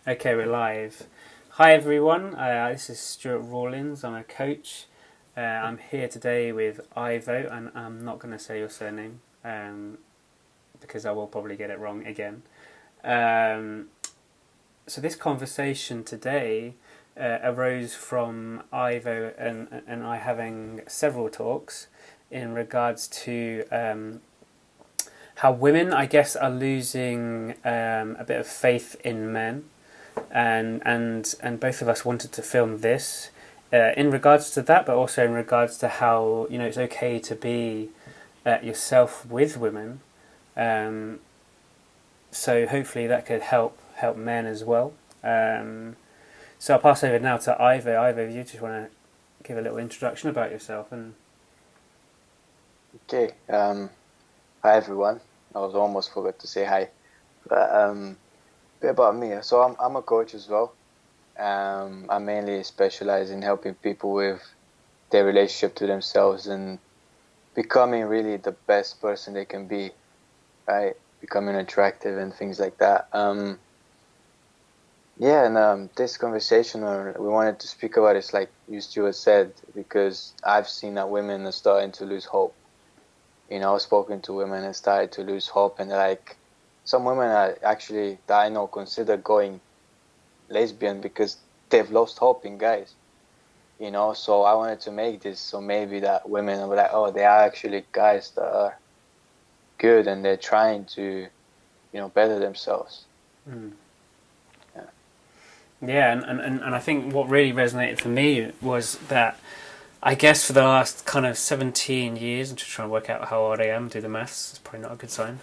Okay, we're live. Hi everyone, this is Stuart Rawlins. I'm a coach. I'm here today with Ivo, and I'm not going to say your surname because I will probably get it wrong again. Um, so this conversation today arose from Ivo and I having several talks in regards to how women, I guess, are losing a bit of faith in men, and both of us wanted to film this in regards to that, but also in regards to how it's okay to be yourself with women. Um, so hopefully that could help men as well. So I'll pass over now to Ivo. Ivo, you just want to give a little introduction about yourself and. Okay. Hi everyone. I was almost forgot to say hi. But a bit about me. So I'm a coach as well. I mainly specialize in helping people with their relationship to themselves and becoming really the best person they can be, right? Becoming attractive and things like that. Yeah, and this conversation we wanted to speak about is like you Stuart said, because I've seen that women are starting to lose hope. I've spoken to women and started to lose hope, and like some women are actually that I know consider going lesbian because they've lost hope in guys. So I wanted to make this so maybe that women are like, oh, they are actually guys that are good and they're trying to, better themselves. Mm. Yeah. Yeah, and I think what really resonated for me was that I guess for the last kind of 17 years, I'm just trying to work out how old I am, do the maths, it's probably not a good sign.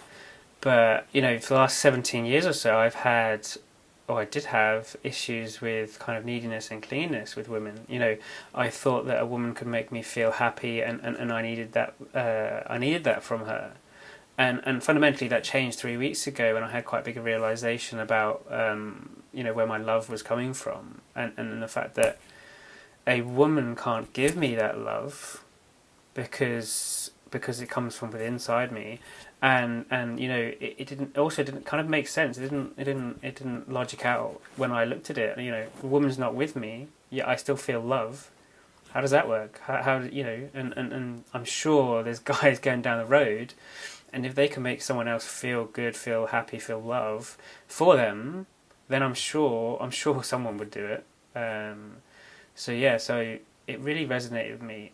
But, for the last 17 years or so, I did have issues with kind of neediness and cleanness with women. I thought that a woman could make me feel happy, and I needed that from her. And fundamentally, that changed 3 weeks ago when I had quite a big realization about, where my love was coming from, and the fact that a woman can't give me that love because it comes from within inside me, and it didn't kind of make sense. It didn't logic out when I looked at it. The woman's not with me, yet I still feel love. How does that work? How and I'm sure there's guys going down the road, and if they can make someone else feel good, feel happy, feel love for them, then I'm sure someone would do it. So it really resonated with me,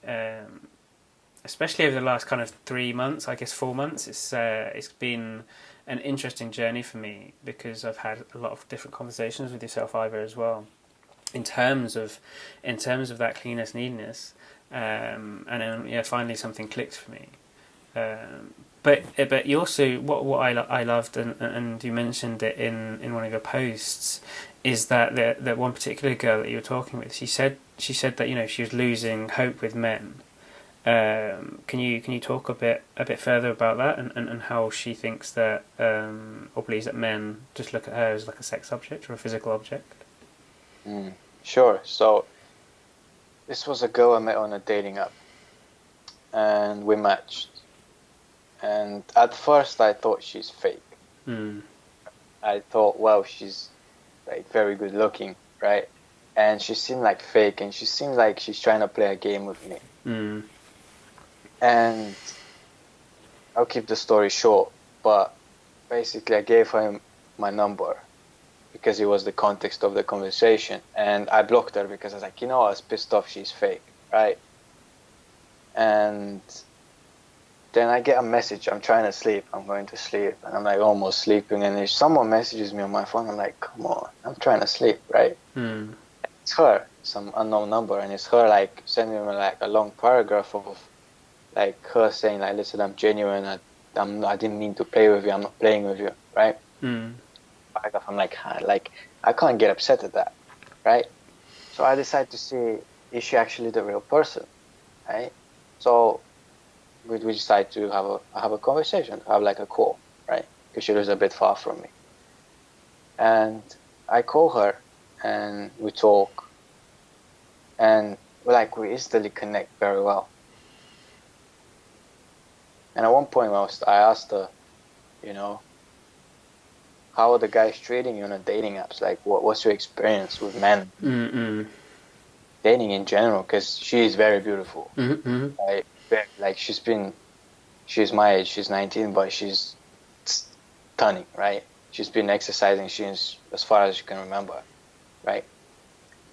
especially over the last kind of 3 months, I guess 4 months. It's been an interesting journey for me because I've had a lot of different conversations with yourself, Ivor, as well, in terms of that cleanness, neediness, and then finally something clicked for me. But you also what I loved, and you mentioned it in one of your posts, is that that one particular girl that you were talking with, she said that she was losing hope with men. Can you talk a bit further about that, and how she thinks that or believes that men just look at her as like a sex object or a physical object? Sure. So this was a girl I met on a dating app, and we matched. And at first, I thought she's fake. Mm. I thought, well, she's like very good looking, right? And she seemed like fake, and she seemed like she's trying to play a game with me. Mm. And I'll keep the story short, but basically I gave her my number because it was the context of the conversation, and I blocked her because I was like, I was pissed off she's fake, right? And then I get a message, I'm trying to sleep, I'm going to sleep, and I'm like almost sleeping, and if someone messages me on my phone, I'm like, come on, I'm trying to sleep, right? Mm. It's her, some unknown number, and it's her like sending me like a long paragraph of like her saying like, listen, I'm genuine, I didn't mean to play with you, I'm not playing with you, right? Mm. I'm like, I can't get upset at that, right? So I decided to see, is she actually the real person, right? So we decided to have a conversation, have like a call, right? Because she lives a bit far from me. And I call her and we talk, and we instantly connect very well. And at one point I asked her, how are the guys treating you on the dating apps? Like, what's your experience with men dating in general? Because she is very beautiful. Like she's my age, she's 19, but she's stunning, right? She's been exercising since as far as you can remember, right?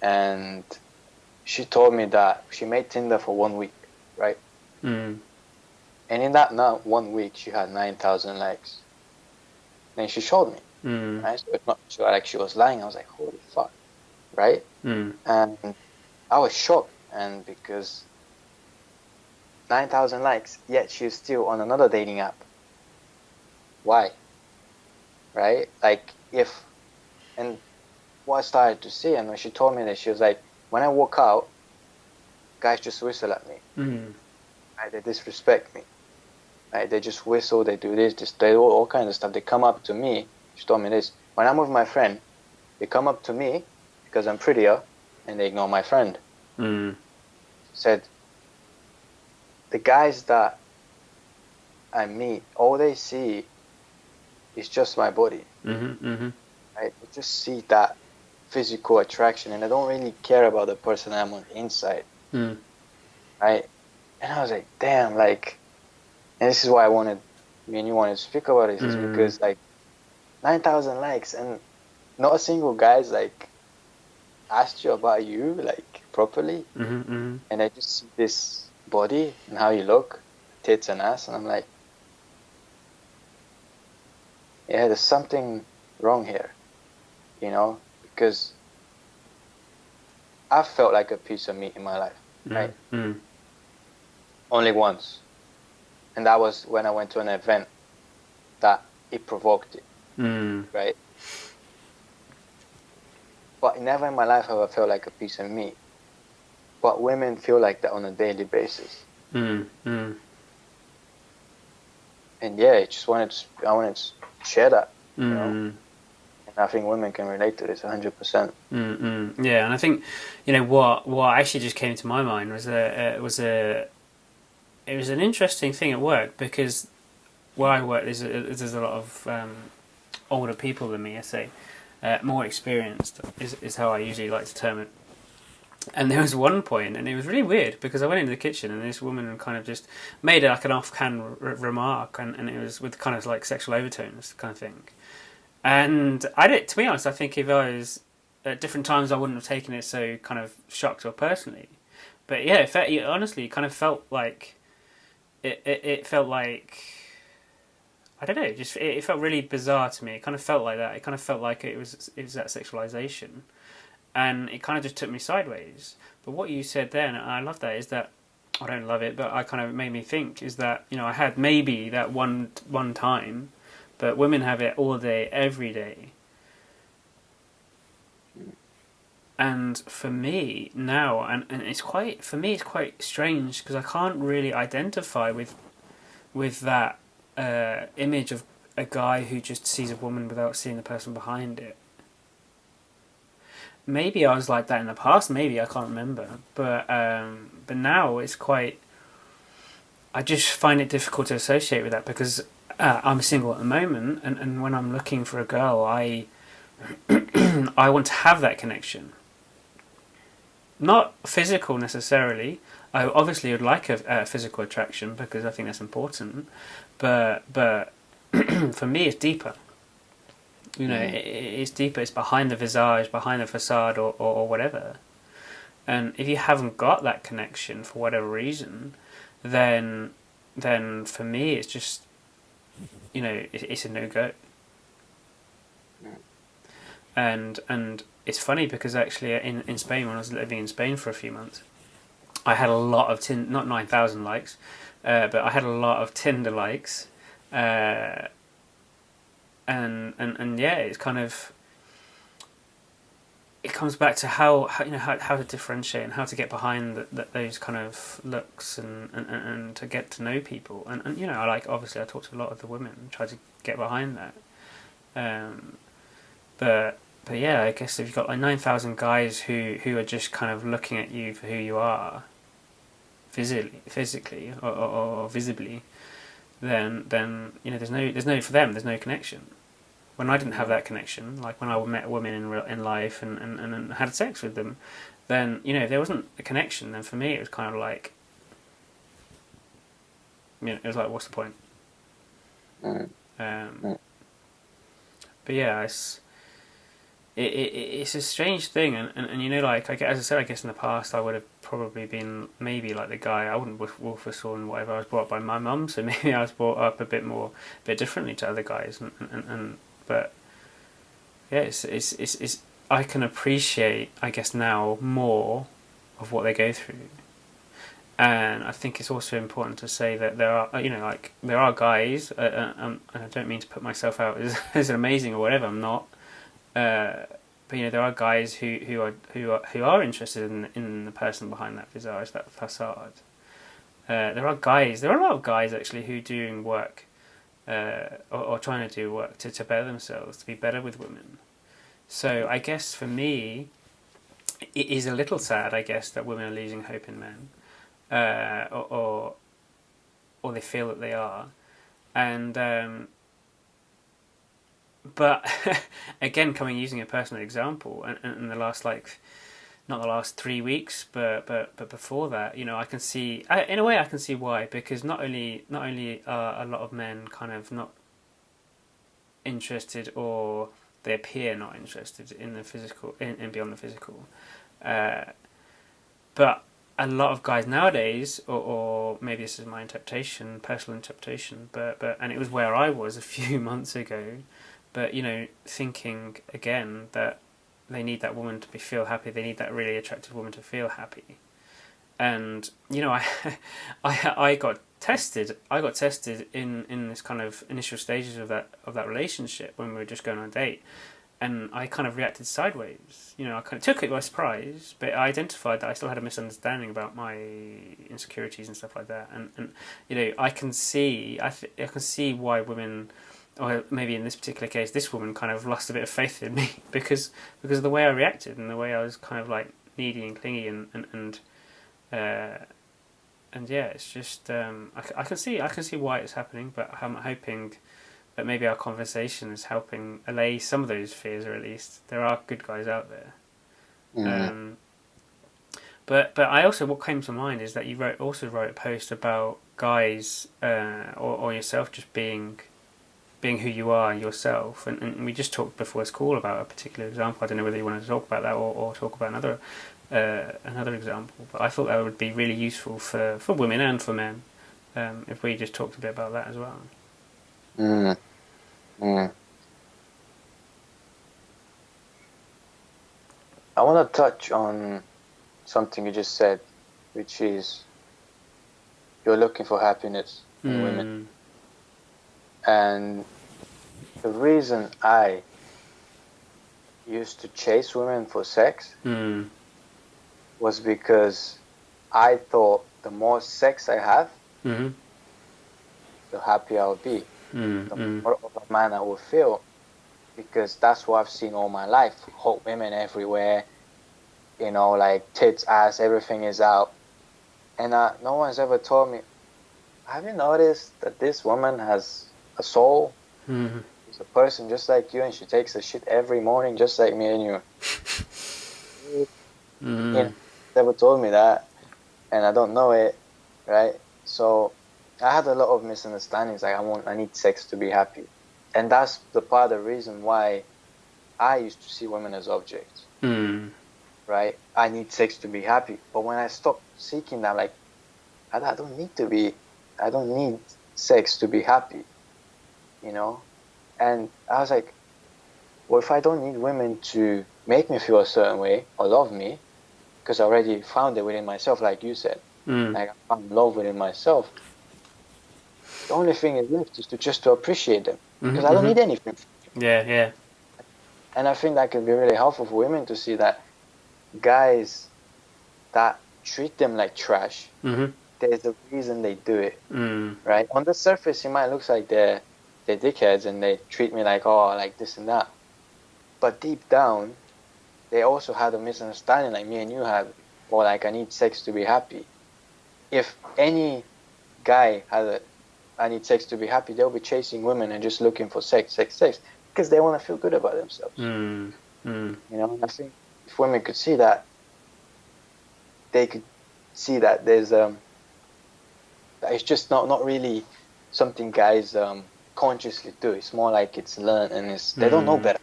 And she told me that she made Tinder for 1 week, right? And in that 1 week, she had 9,000 likes. And she showed me, right? So it's not sure like she was lying. I was like, holy fuck, right? And I was shocked, and because 9,000 likes, yet she's still on another dating app. Why? Right? Like, and what I started to see, and when she told me that, she was like, when I walk out, guys just whistle at me. Right? They disrespect me. Right? They just whistle, they do this, they do all kinds of stuff. They come up to me. She told me this. When I'm with my friend, they come up to me because I'm prettier, and they ignore my friend. Said, the guys that I meet, all they see is just my body. Right? They just see that physical attraction, and I don't really care about the person I'm on the inside. Right? And I was like, damn, like, and this is why me and you wanted to speak about it, is because like 9,000 likes and not a single guy's like asked you about you like properly, and I just see this body and how you look, tits and ass, and I'm like, yeah, there's something wrong here, you know, because I've felt like a piece of meat in my life, right? Only once, and that was when I went to an event that it provoked it, right? But never in my life have I felt like a piece of meat. But women feel like that on a daily basis. And yeah, I wanted to share that, you know. And I think women can relate to this 100%. Yeah, and I think, you know, what actually just came to my mind was it was an interesting thing at work, because where I work there's a lot of older people than me. I say more experienced is how I usually like to term it. And there was one point, and it was really weird, because I went into the kitchen and this woman kind of just made like an offhand remark, and it was with kind of like sexual overtones kind of thing. And to be honest, I think if I was at different times, I wouldn't have taken it so kind of shocked or personally. But yeah, honestly, it kind of felt like it felt like, I don't know, just it felt really bizarre to me. It kind of felt like that. It kind of felt like it was that sexualization. And it kind of just took me sideways. But what you said then, and I love that, is that, I don't love it, but I kind of made me think, is that, you know, I had maybe that one time, but women have it all day, every day. And for me now, and it's quite strange, because I can't really identify with that image of a guy who just sees a woman without seeing the person behind it. Maybe I was like that in the past. Maybe I can't remember, but now it's quite. I just find it difficult to associate with that, because I'm single at the moment, and when I'm looking for a girl, I I want to have that connection. Not physical necessarily. I obviously would like a physical attraction, because I think that's important, but for me it's deeper. You know, it's deeper. It's behind the visage, behind the facade, or whatever. And if you haven't got that connection for whatever reason, then for me it's just, you know, it's a no go. And it's funny, because actually in Spain, when I was living in Spain for a few months, I had a lot of not 9,000 likes, but I had a lot of Tinder likes. And yeah, it's kind of, it comes back to how to differentiate and how to get behind those kind of looks, and to get to know people, and you know, I talk to a lot of the women, try to get behind that, but yeah, I guess if you've got like 9,000 guys who are just kind of looking at you for who you are, physically or visibly, then you know, there's no for them, there's no connection. when I didn't have that connection, like when I met women in life and had sex with them, then, you know, if there wasn't a connection, then for me it was kind of like, you know, it was like, what's the point? But yeah, it's a strange thing, and you know, like, as I said, I guess in the past I would have probably been maybe like the guy. I wouldn't wolf whistle and whatever. I was brought up by my mum, so maybe I was brought up a bit differently to other guys, and but yeah, it's I can appreciate, I guess, now more of what they go through. And I think it's also important to say that there are, you know, like, there are guys, and I don't mean to put myself out as amazing or whatever. I'm not, but you know, there are guys who are interested in the person behind that visage, that facade. There are a lot of guys actually who doing work, or trying to do work to better themselves, to be better with women. So I guess for me, it is a little sad, I guess, that women are losing hope in men. Or they feel that they are, and but again, using a personal example, and the last, like, not the last 3 weeks, but before that, you know, I can see, in a way, I can see why, because not only are a lot of men kind of not interested, or they appear not interested in the physical, in beyond the physical, but a lot of guys nowadays, or maybe this is my interpretation, personal interpretation, but and it was where I was a few months ago, but, you know, thinking again that they need that woman to feel happy, they need that really attractive woman to feel happy, and, you know, I got tested in this kind of initial stages of that relationship when we were just going on a date. And I kind of reacted sideways. You know, I kind of took it by surprise, but I identified that I still had a misunderstanding about my insecurities and stuff like that. And you know, I can see why women, or maybe in this particular case, this woman kind of lost a bit of faith in me because of the way I reacted and the way I was kind of like needy and clingy and yeah, it's just I can see why it's happening, but I'm hoping that maybe our conversation is helping allay some of those fears, or at least there are good guys out there. But I also, what came to mind is that you also wrote a post about guys, or yourself, just being who you are yourself, and we just talked before this call about a particular example. I don't know whether you wanted to talk about that or talk about another example, but I thought that would be really useful for women and for men, if we just talked a bit about that as well. I want to touch on something you just said, which is you're looking for happiness in women. And the reason I used to chase women for sex was because I thought the more sex I have, the happier I'll be. The more of a man I will feel, because that's what I've seen all my life. Hot women everywhere, you know, like tits, ass, everything is out. And no one's ever told me, have you noticed that this woman has a soul? She's a person just like you, and she takes a shit every morning just like me and you. You know, never told me that, and I don't know it, right? So I had a lot of misunderstandings. Like, I need sex to be happy, and that's the part of the reason why I used to see women as objects. Right? I need sex to be happy, but when I stopped seeking that, like, I don't need sex to be happy, you know. And I was like, well, if I don't need women to make me feel a certain way or love me, because I already found it within myself, like you said, like I found love within myself. The only thing is left is to appreciate them, because I don't need anything. Yeah. And I think that could be really helpful for women to see that guys that treat them like trash, there's a reason they do it, right? On the surface, it might look like they're dickheads and they treat me like, oh, like this and that. But deep down, they also had a misunderstanding like me and you had, or like, I need sex to be happy. If any guy had I need sex to be happy, they'll be chasing women and just looking for sex. because they want to feel good about themselves. Mm. You know, and I think if women could see that, they could see that there's that it's just not really something guys consciously do. It's more like it's learned, and they don't know better.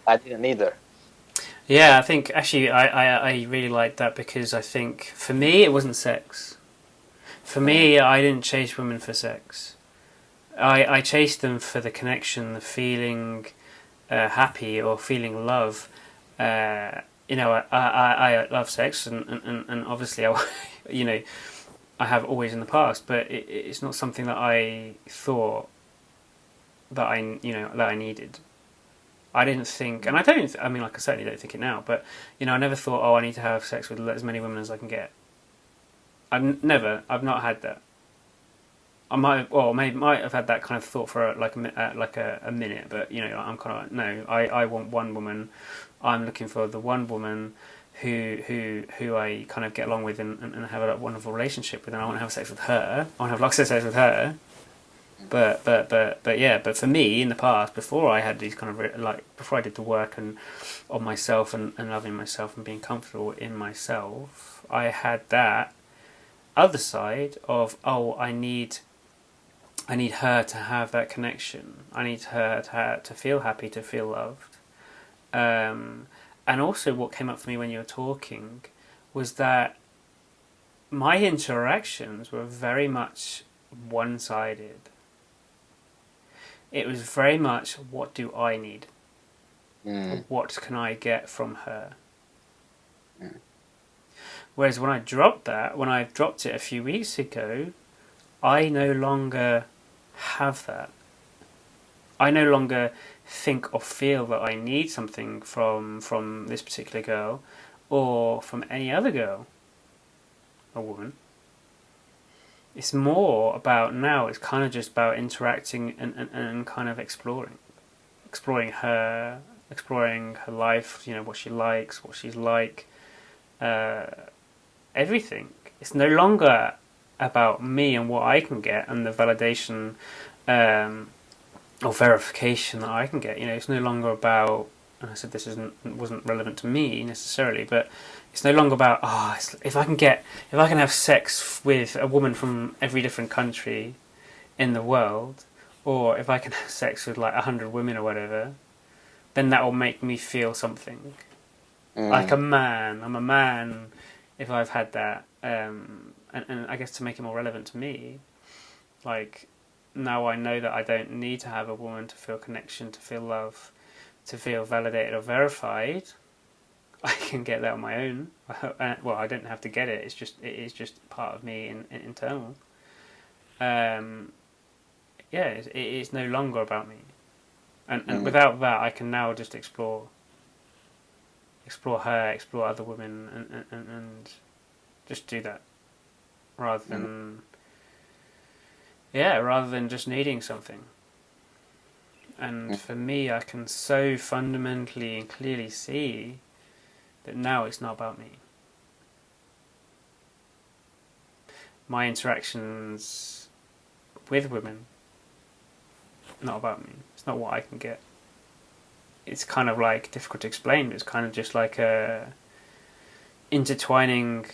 I didn't either. Yeah, I think actually I really like that, because I think for me it wasn't sex. For me, I didn't chase women for sex. I chased them for the connection, the feeling happy or feeling love. You know, I love sex, and obviously you know, I have always in the past, but it's not something that I thought that I needed. I didn't think, and I don't. I mean, like I certainly don't think it now, but you know, I never thought, oh, I need to have sex with as many women as I can get. I've not had that. I might have had that kind of thought for like a minute, but you know, I'm kind of like, no, I want one woman. I'm looking for the one woman who I kind of get along with and have a wonderful relationship with, and I want to have sex with her. I want to have lots of sex with her. But yeah, but for me in the past, before I had these kind of before I did the work and on myself and loving myself and being comfortable in myself, I had that other side of, oh, I need her to have that connection. I need her to feel happy, to feel loved. And also what came up for me when you were talking was that my interactions were very much one-sided. It was very much, what do I need? What can I get from her? Whereas when I dropped it a few weeks ago, I no longer have that. I no longer think or feel that I need something from this particular girl or from any other girl or woman. It's more about now, it's kind of just about interacting and kind of exploring her life, you know, what she likes, what she's like, everything. It's no longer about me and what I can get and the validation or verification that I can get. You know, it's no longer about, and I said this wasn't relevant to me necessarily, but it's no longer about, if I can have sex with a woman from every different country in the world, or if I can have sex with like 100 women or whatever, then that will make me feel something. Like a man. I'm a man if I've had that. And I guess to make it more relevant to me, like, now I know that I don't need to have a woman to feel connection, to feel love, to feel validated or verified. I can get that on my own. Well, I don't have to get it. It is just part of me internal. It is no longer about me, and without that, I can now just explore her, explore other women, and just do that, rather than just needing something. And for me, I can so fundamentally and clearly see that now it's not about me. My interactions with women, not about me. It's not what I can get. It's kind of like difficult to explain, but it's kind of just like a intertwining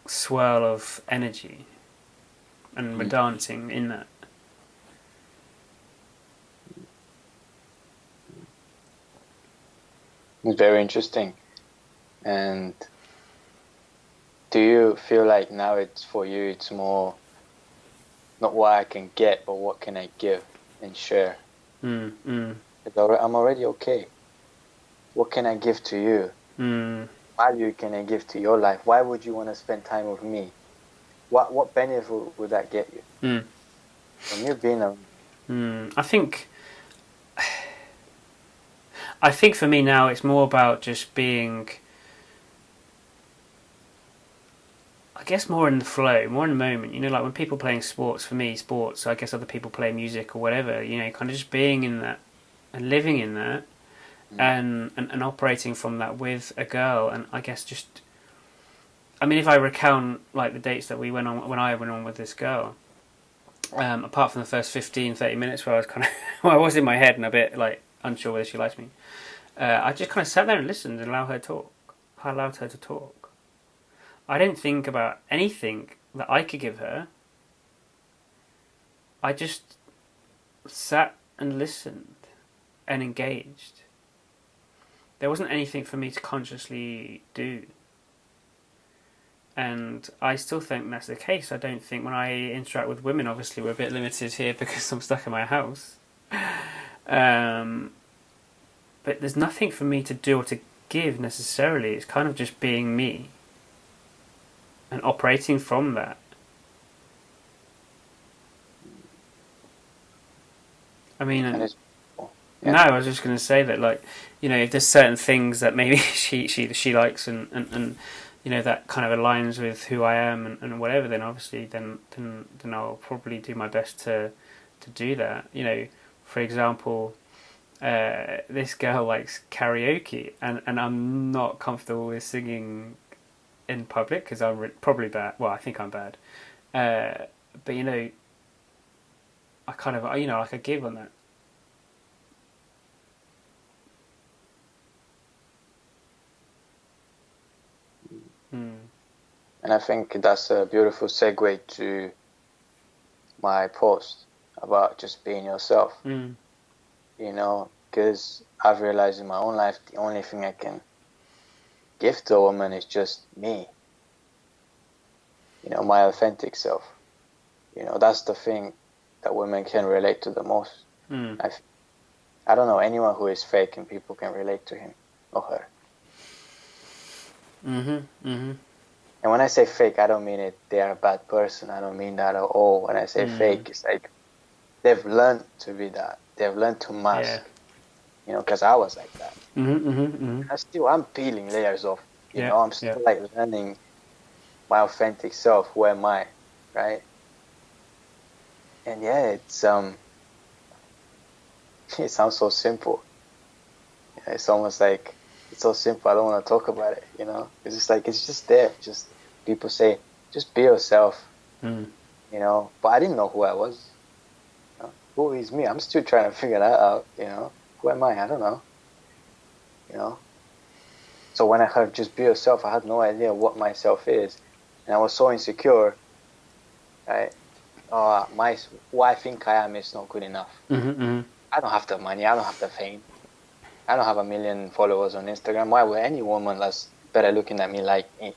swirl of energy, and we're dancing in that. It's very interesting. And do you feel like now it's for you, it's more not what I can get, but what can I give and share? I'm already okay. What can I give to you? Value can I give to your life? Why would you want to spend time with me? What benefit would that get you? From you being a... I think for me now it's more about just being, I guess, more in the flow, more in the moment. You know, like when people playing sports, for me, sports, I guess other people play music or whatever, you know, kind of just being in that and living in that and operating from that with a girl. And I guess just, I mean, if I recount like the dates that we went on, when I went on with this girl, apart from the first 15-30 minutes where I was kind of, well, I was in my head and a bit like unsure whether she liked me. I just kind of sat there and listened and allowed her to talk. I allowed her to talk. I didn't think about anything that I could give her. I just sat and listened and engaged. There wasn't anything for me to consciously do. And I still think that's the case. I don't think when I interact with women, obviously we're a bit limited here because I'm stuck in my house. But there's nothing for me to do or to give necessarily. It's kind of just being me and operating from that. I mean, no, I was just going to say that, like, you know, if there's certain things that maybe she likes and you know, that kind of aligns with who I am and whatever, then obviously then I'll probably do my best to do that. You know, for example, this girl likes karaoke, and I'm not comfortable with singing in public because I'm probably bad. Well, I think I'm bad. But you know, I kind of, you know, like I give on that. And I think that's a beautiful segue to my post about just being yourself. You know, because I've realized in my own life the only thing I can give to a woman is just me. You know, my authentic self. You know, that's the thing that women can relate to the most. I don't know anyone who is fake and people can relate to him or her. And when I say fake, I don't mean it they are a bad person. I don't mean that at all. When I say fake, it's like they've learned to be that. They've learned to mask. Yeah. You know, because I was like that. I'm peeling layers off. You know, I'm still like learning my authentic self. Who am I, right? And yeah, it sounds so simple. It's almost like it's so simple. I don't want to talk about it. You know, it's just like it's just there. Just people say, just be yourself. You know, but I didn't know who I was. You know? Who is me? I'm still trying to figure that out. You know, who am I? I don't know. You know. So when I heard just be yourself, I had no idea what myself is, and I was so insecure. Right. Who I think I am is not good enough. I don't have the money. I don't have the fame. I don't have 1 million followers on Instagram. Why would any woman that's better looking at me like me?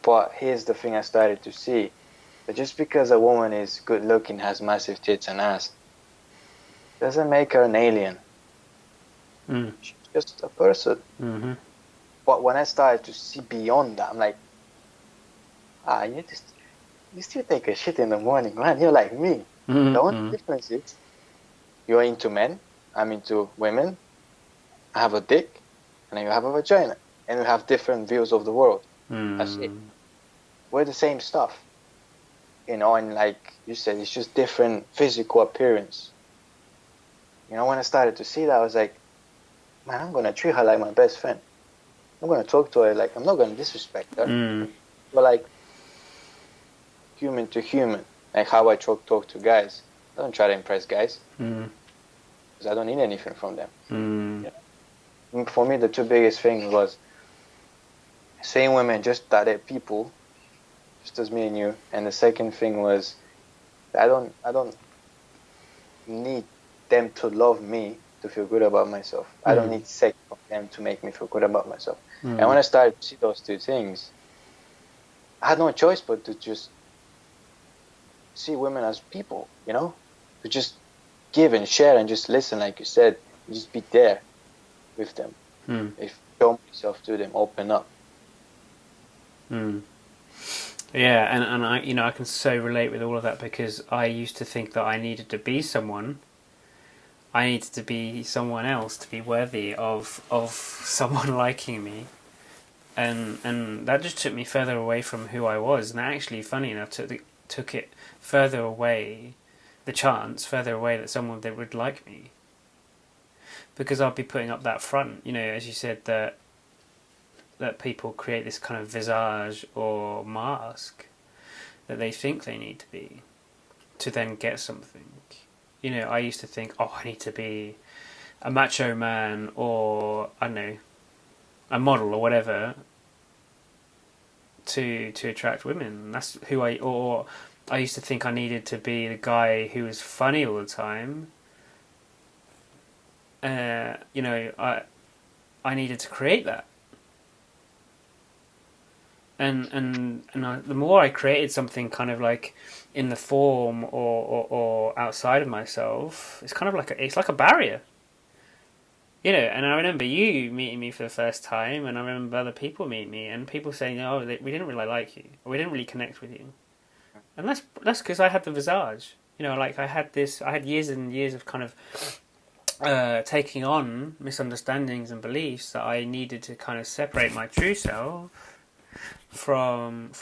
But here's the thing I started to see. That just because a woman is good looking, has massive tits and ass, doesn't make her an alien. She's just a person. But when I started to see beyond that, I'm like, you still take a shit in the morning, man. You're like me. The only difference is you're into men, I'm into women. I have a dick, and you have a vagina, and we have different views of the world. That's it. We're the same stuff, you know. And like you said, it's just different physical appearance. You know, when I started to see that, I was like, man, I'm gonna treat her like my best friend. I'm gonna talk to her like I'm not gonna disrespect her, but like human to human, like how I talk to guys. I don't try to impress guys because I don't need anything from them. You know? For me, the two biggest things was seeing women just that they're people, just as me and you, and the second thing was I don't need them to love me to feel good about myself. I don't need sex from them to make me feel good about myself. And when I started to see those two things, I had no choice but to just see women as people, you know, to just give and share and just listen, like you said, just be there with them. If show myself to them, open up. Yeah, and I, you know, I can so relate with all of that because I used to think that I needed to be someone. I needed to be someone else to be worthy of someone liking me, and that just took me further away from who I was. And actually, funny enough, took it further away, the chance further away that someone that would like me, because I'd be putting up that front. You know, as you said, that people create this kind of visage or mask that they think they need to be. to then get something. You know, I used to think, oh, I need to be a macho man, or I don't know, a model or whatever, to attract women. That's who or I used to think I needed to be the guy who was funny all the time. You know, I needed to create that. The more I created something kind of like in the form or outside of myself, it's kind of like it's like a barrier, you know. And I remember you meeting me for the first time, and I remember other people meeting me, and people saying, "Oh, we didn't really like you, or we didn't really connect with you," and that's because I had the visage, you know, like I had years and years of kind of taking on misunderstandings and beliefs that I needed to kind of separate my true self from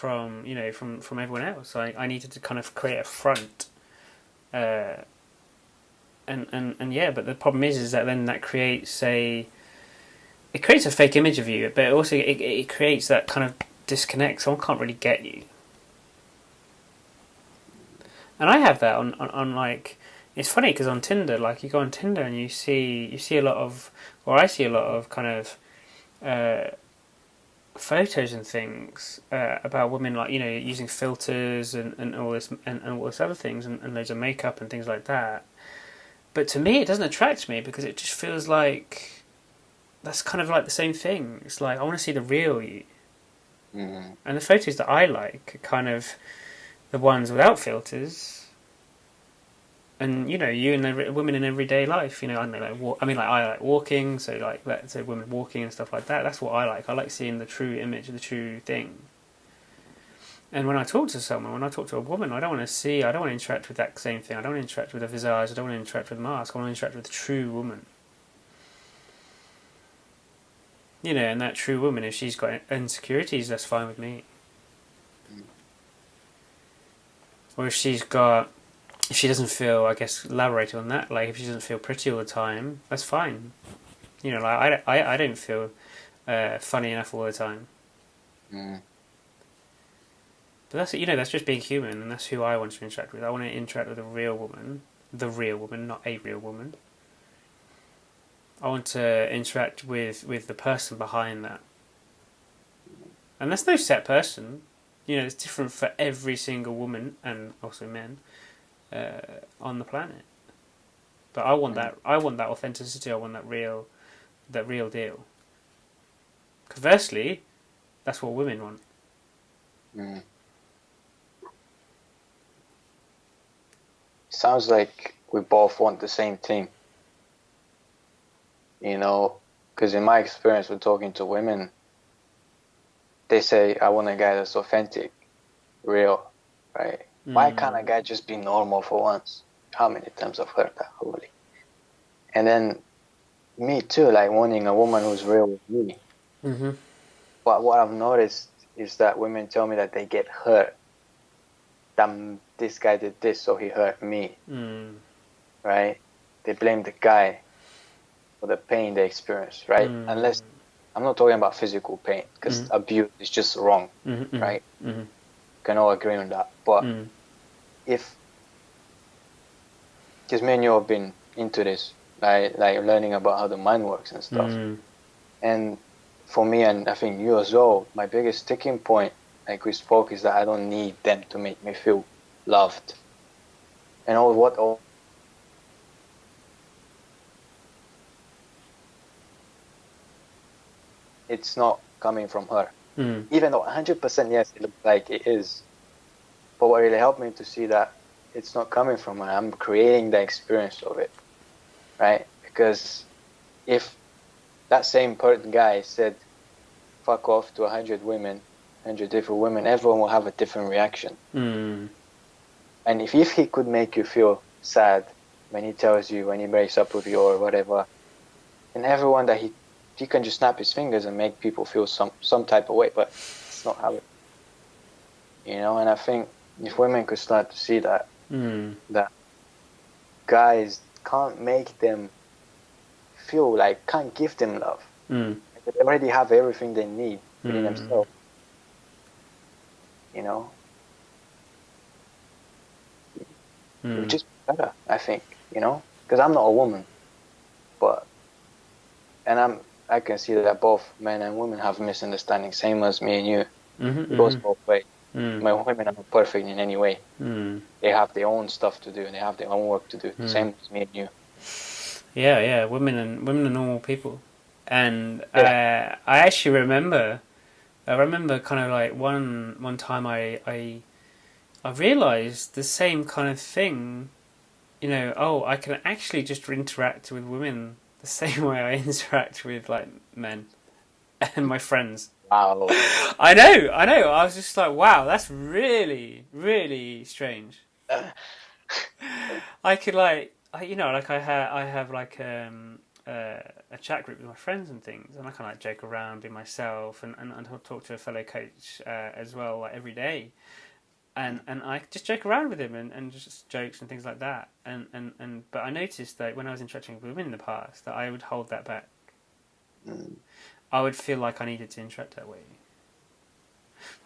you know from everyone else. I needed to kind of create a front, and yeah. But the problem is that then that creates a fake image of you, but also it creates that kind of disconnect. Someone can't really get you, and I have that on like. It's funny because on Tinder, like you go on Tinder and you see a lot of, or I see a lot of kind of photos and things about women, like, you know, using filters and all this and all this other things and loads of makeup and things like that. But to me, it doesn't attract me because it just feels like that's kind of like the same thing. It's like I want to see the real you, and the photos that I like are kind of the ones without filters. And you know, you and the women in everyday life. You know, I don't know, like I like walking, so like let's say women walking and stuff like that. That's what I like. I like seeing the true image, the true thing. And when I talk to someone, when I talk to a woman, I don't want to interact with that same thing. I don't want to interact with a visage. I don't want to interact with a mask. I want to interact with a true woman. You know, and that true woman, if she's got insecurities, that's fine with me. Or if she doesn't feel, I guess, elaborate on that, like if she doesn't feel pretty all the time, that's fine. You know, like I don't feel funny enough all the time. But that's, you know, that's just being human, and that's who I want to interact with. I want to interact with the real woman, not a real woman. I want to interact with the person behind that. And there's no set person. You know, it's different for every single woman, and also men, on the planet. But I want that authenticity. I want that real deal. Conversely, that's what women want. Sounds like we both want the same thing. You know, because in my experience with talking to women, they say, I want a guy that's authentic, real, right? Why can't a guy just be normal for once? How many times I've heard that, holy. And then me too, like wanting a woman who's real with me. But what I've noticed is that women tell me that they get hurt. That this guy did this, so he hurt me. Right? They blame the guy for the pain they experience, right? Unless, I'm not talking about physical pain, because abuse is just wrong, right? Can all agree on that. But if, because me and you have been into this, like learning about how the mind works and stuff. And for me, and I think you as well, my biggest sticking point, like we spoke, is that I don't need them to make me feel loved. And all it's not coming from her. Even though 100% yes, it looks like it is. But what really helped me to see that it's not coming from her, I'm creating the experience of it, right? Because if that same guy said, fuck off to 100 women, 100 different women, everyone will have a different reaction. And if he could make you feel sad when he tells you, when he breaks up with you or whatever, and everyone that he can just snap his fingers and make people feel some type of way, but it's not how it, you know. And I think if women could start to see that, that guys can't make them feel like, can't give them love. They already have everything they need within themselves, you know. it would just be better, I think, because I'm not a woman, and I can see that both men and women have misunderstandings, same as me and you. It goes both ways. My women are not perfect in any way. They have their own stuff to do, and they have their own work to do. Same as me and you. Yeah. Women are normal people, and I actually remember. I remember kind of like one time I realised the same kind of thing. I can actually just interact with women the same way I interact with like men and my friends. Wow. I know. I was just like, wow, that's really, really strange. I could I have like a chat group with my friends and things, and I kind of like joke around, be myself, and I'll talk to a fellow coach as well, like every day, and I just joke around with him and just jokes and things like that, but I noticed that when I was interacting with women in the past, that I would hold that back. I would feel like I needed to interact that way.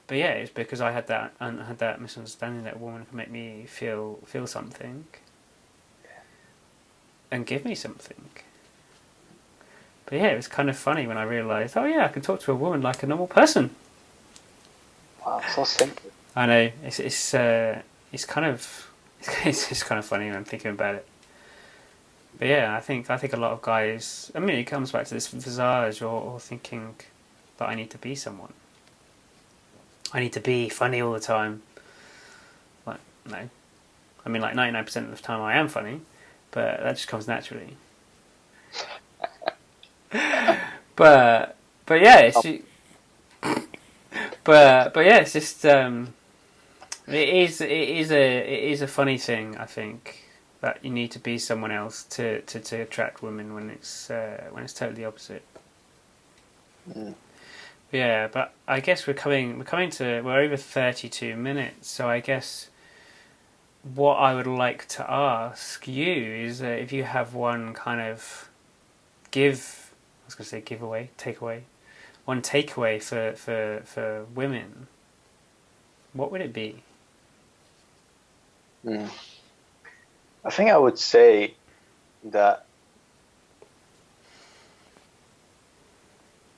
But yeah, it's because I had that misunderstanding that a woman can make me feel something and give me something. But yeah, it was kind of funny when I realised, oh yeah, I can talk to a woman like a normal person. Wow, so simple. I know it's kind of it's just kind of funny when I'm thinking about it. But yeah, I think a lot of guys. I mean, it comes back to this visage or thinking that I need to be someone. I need to be funny all the time. Like, no. I mean, like 99% of the time I am funny, but that just comes naturally. but yeah, it's just, but yeah, it's just it is a funny thing, I think, that you need to be someone else to attract women when it's totally opposite. Yeah, but I guess we're over 32 minutes, so I guess what I would like to ask you is if you have one kind of takeaway, one takeaway for women, what would it be? I think I would say that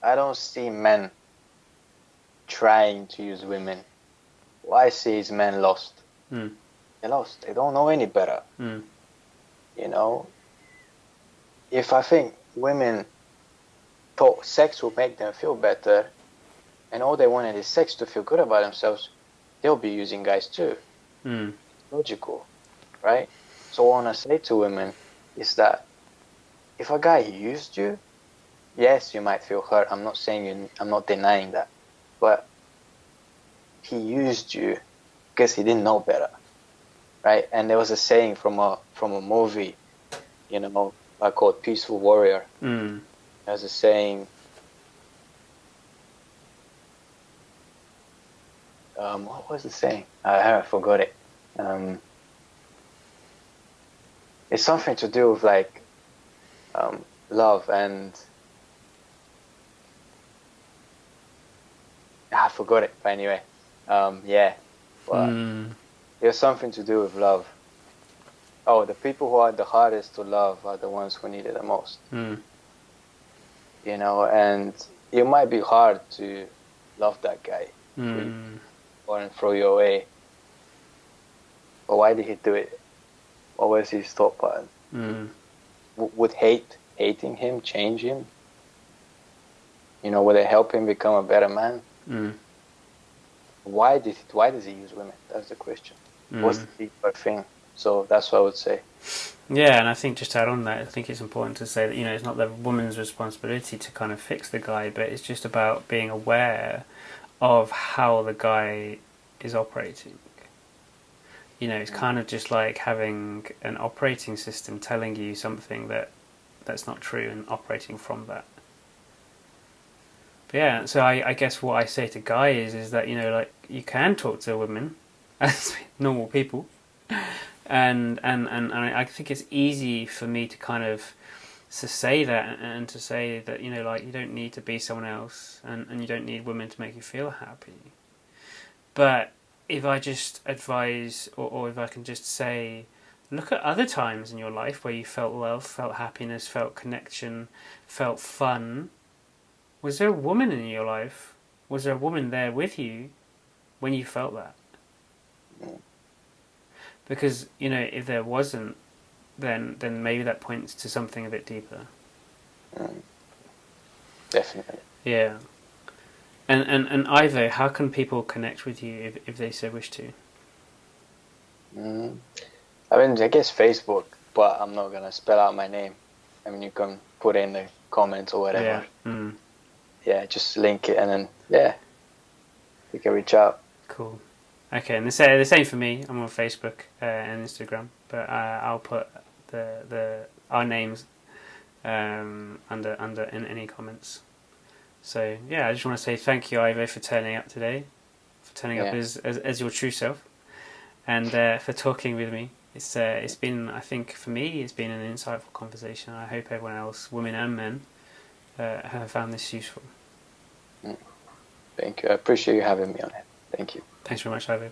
I don't see men trying to use women. What I see is men lost. They're lost. They don't know any better. If I think women thought sex would make them feel better, and all they wanted is sex to feel good about themselves, they'll be using guys too. Logical, right? So what I want to say to women is that if a guy used you, yes, you might feel hurt. I'm not denying that. But he used you because he didn't know better, right? And there was a saying from a movie, called Peaceful Warrior. There's a saying, what was the saying? I forgot it. It's something to do with like love and I forgot it. But anyway, there's something to do with love. Oh, the people who are the hardest to love are the ones who need it the most. And it might be hard to love that guy or throw you away. But why did he do it? What was his thought pattern? Would hating him change him? Would it help him become a better man? Why does he use women? That's the question. What's the deeper thing? So that's what I would say. Yeah, and I think just to add on that, I think it's important to say that it's not the woman's responsibility to kind of fix the guy, but it's just about being aware of how the guy is operating. It's kind of just like having an operating system telling you something that's not true and operating from that. But yeah, so I guess what I say to guys is that you can talk to women as normal people, and I think it's easy for me to kind of to say that and to say that you don't need to be someone else and you don't need women to make you feel happy. But if I just advise or if I can just say look at other times in your life where you felt love, felt happiness, felt connection, felt fun. Was there a woman in your life? Was there a woman there with you when you felt that? Because, if there wasn't, then maybe that points to something a bit deeper. Definitely. Yeah. And Ivo, how can people connect with you if they so wish to? I guess Facebook, but I'm not gonna spell out my name. You can put in the comments or whatever. Yeah. Yeah, just link it, and then you can reach out. Cool. Okay, and the same for me. I'm on Facebook and Instagram, but I'll put our names under in any comments. So I just want to say thank you, Ivo, for turning up today, for turning up as your true self, and for talking with me. It's been, I think for me, it's been an insightful conversation. I hope everyone else, women and men, have found this useful. Thank you. I appreciate you having me on it. Thank you. Thanks very much, Ivo.